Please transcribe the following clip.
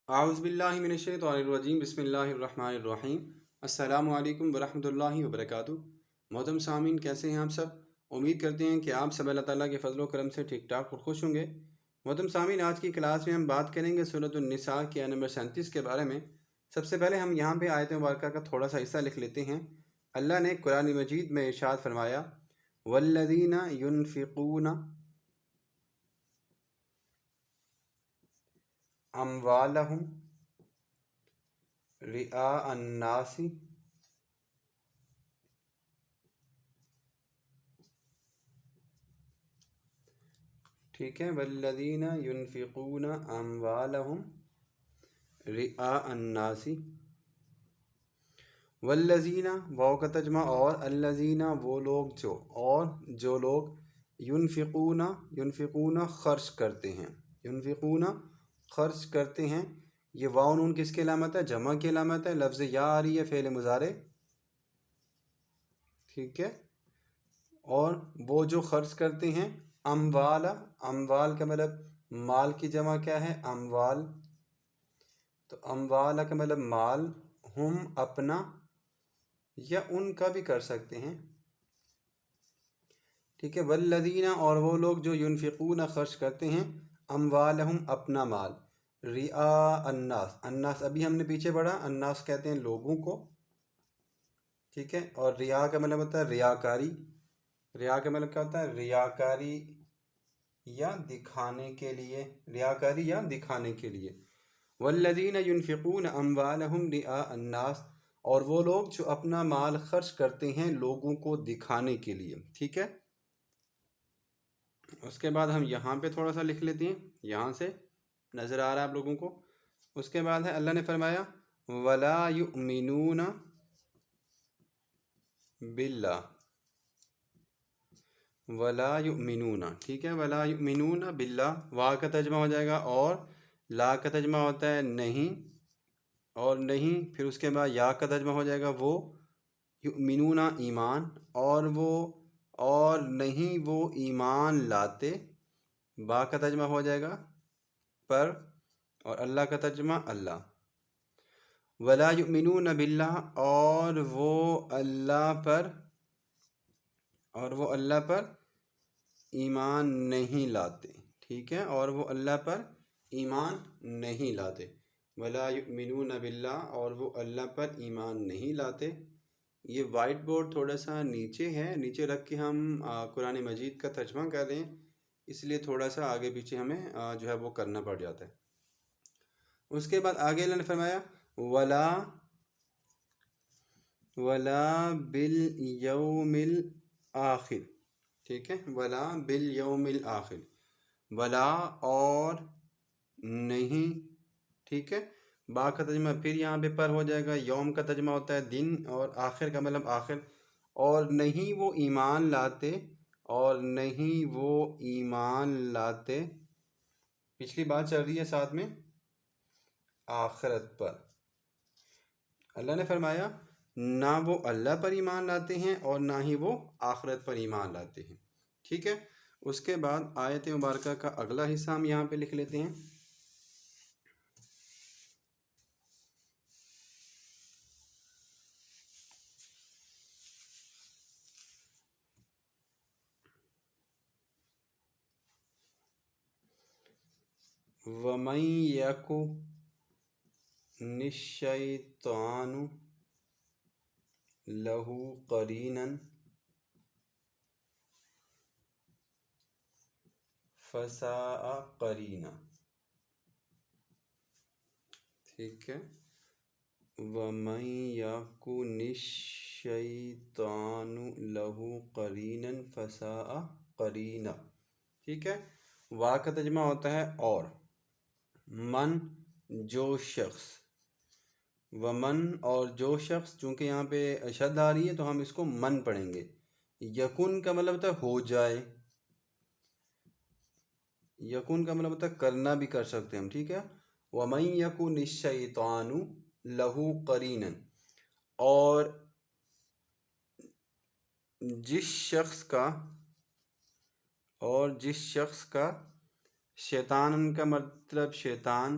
اعوذ باللہ من الشیطان الرجیم بسم اللہ الرحمن الرحیم السلام علیکم ورحمۃ اللہ وبرکاتہ۔ محترم سامعین، کیسے ہیں آپ سب؟ امید کرتے ہیں کہ آپ سب اللہ تعالیٰ کے فضل و کرم سے ٹھیک ٹھاک اور خوش ہوں گے۔ محترم سامعین، آج کی کلاس میں ہم بات کریں گے سورۃ النساء کی آیت نمبر 37 کے بارے میں۔ سب سے پہلے ہم یہاں پہ آیت مبارکہ کا تھوڑا سا حصہ لکھ لیتے ہیں۔ اللہ نے قرآن مجید میں ارشاد فرمایا، والذین ينفقون اموالہم رئاء الناس، ٹھیک ہے، والذین ينفقون اموالہم رئاء الناس، والذین واو کا ترجمہ اور الذین وہ لوگ جو لوگ ینفقون خرچ کرتے ہیں، ینفقون خرچ کرتے ہیں۔ یہ واو نون کس کی علامت ہے؟ جمع کی علامت ہے۔ لفظ یا آ رہی ہے فعل مضارع، ٹھیک ہے۔ اور وہ جو خرچ کرتے ہیں، اموال کا مطلب مال کی جمع کیا ہے؟ اموال، تو اموال کا مطلب مال، ہم اپنا یا ان کا بھی کر سکتے ہیں، ٹھیک ہے۔ والذین اور وہ لوگ جو ینفقون خرچ کرتے ہیں، اموالہم اپنا مال، رئاء الناس، الناس ابھی ہم نے پیچھے پڑھا، الناس کہتے ہیں لوگوں کو، ٹھیک ہے۔ اور ریا کا مطلب ہوتا ہے ریاکاری، ریا کا مطلب کیا ہوتا ہے؟ ریاکاری یا دکھانے کے لیے، ریاکاری یا دکھانے کے لیے۔ والذین ینفقون اموالہم رئاء الناس، اور وہ لوگ جو اپنا مال خرچ کرتے ہیں لوگوں کو دکھانے کے لیے، ٹھیک ہے۔ اس کے بعد ہم یہاں پہ تھوڑا سا لکھ لیتے ہیں، یہاں سے نظر آ رہا ہے آپ لوگوں کو۔ اس کے بعد ہے اللہ نے فرمایا وَلَا يُؤْمِنُونَ بِاللَّهِ، وَلَا يُؤْمِنُونَ، ٹھیک ہے۔ وَلَا يُؤْمِنُونَ بِاللَّهِ، وا کا ترجمہ ہو جائے گا اور لا کا ترجمہ ہوتا ہے نہیں، اور نہیں، پھر اس کے بعد یا کا ترجمہ ہو جائے گا وہ، یؤمنون ایمان، اور نہیں وہ ایمان لاتے، با کا ترجمہ ہو جائے گا پر، اور اللہ کا ترجمہ اللہ۔ ولا یؤمنون باللہ، اور وہ اللہ پر ایمان نہیں لاتے، ٹھیک ہے، اور وہ اللہ پر ایمان نہیں لاتے۔ ولا یؤمنون باللہ، اور وہ اللہ پر ایمان نہیں لاتے۔ یہ وائٹ بورڈ تھوڑا سا نیچے ہے، نیچے رکھ کے ہم قرآن مجید کا ترجمہ کر رہے ہیں، اس لیے تھوڑا سا آگے پیچھے ہمیں جو ہے وہ کرنا پڑ جاتا ہے۔ اس کے بعد آگے اللہ نے فرمایا ولا بالیوم الآخر، ٹھیک ہے، ولا بالیوم الآخر، ولا اور نہیں، ٹھیک ہے۔ با کا ترجمہ پھر یہاں پہ پر ہو جائے گا، یوم کا ترجمہ ہوتا ہے دن، اور آخر کا مطلب آخر، اور نہیں وہ ایمان لاتے، اور نہیں وہ ایمان لاتے، پچھلی بات چل رہی ہے ساتھ میں آخرت پر۔ اللہ نے فرمایا نہ وہ اللہ پر ایمان لاتے ہیں اور نہ ہی وہ آخرت پر ایمان لاتے ہیں، ٹھیک ہے۔ اس کے بعد آیت مبارکہ کا اگلا حصہ ہم یہاں پہ لکھ لیتے ہیں۔ وَمَن يَكُنِ الشَّيْطَانُ لَهُ قَرِينًا فَسَاءَ قَرِينًا، ٹھیک ہے۔ وَمَن يَكُنِ الشَّيْطَانُ لَهُ قَرِينًا فَسَاءَ قَرِينًا، ٹھیک ہے۔ وا کا ترجمہ ہوتا ہے اور، من جو شخص، ومن اور جو شخص، چونکہ یہاں پہ شد آ رہی ہے تو ہم اس کو من پڑھیں گے۔ یکن کا مطلب ہوتا ہے ہو جائے، یکن کا مطلب ہوتا ہے کرنا بھی کر سکتے ہم، ٹھیک ہے۔ وَمَن يَكُنِ الشَّيْطَانُ لَهُ قَرِينًا، اور جس شخص کا شیطان کا مطلب شیطان،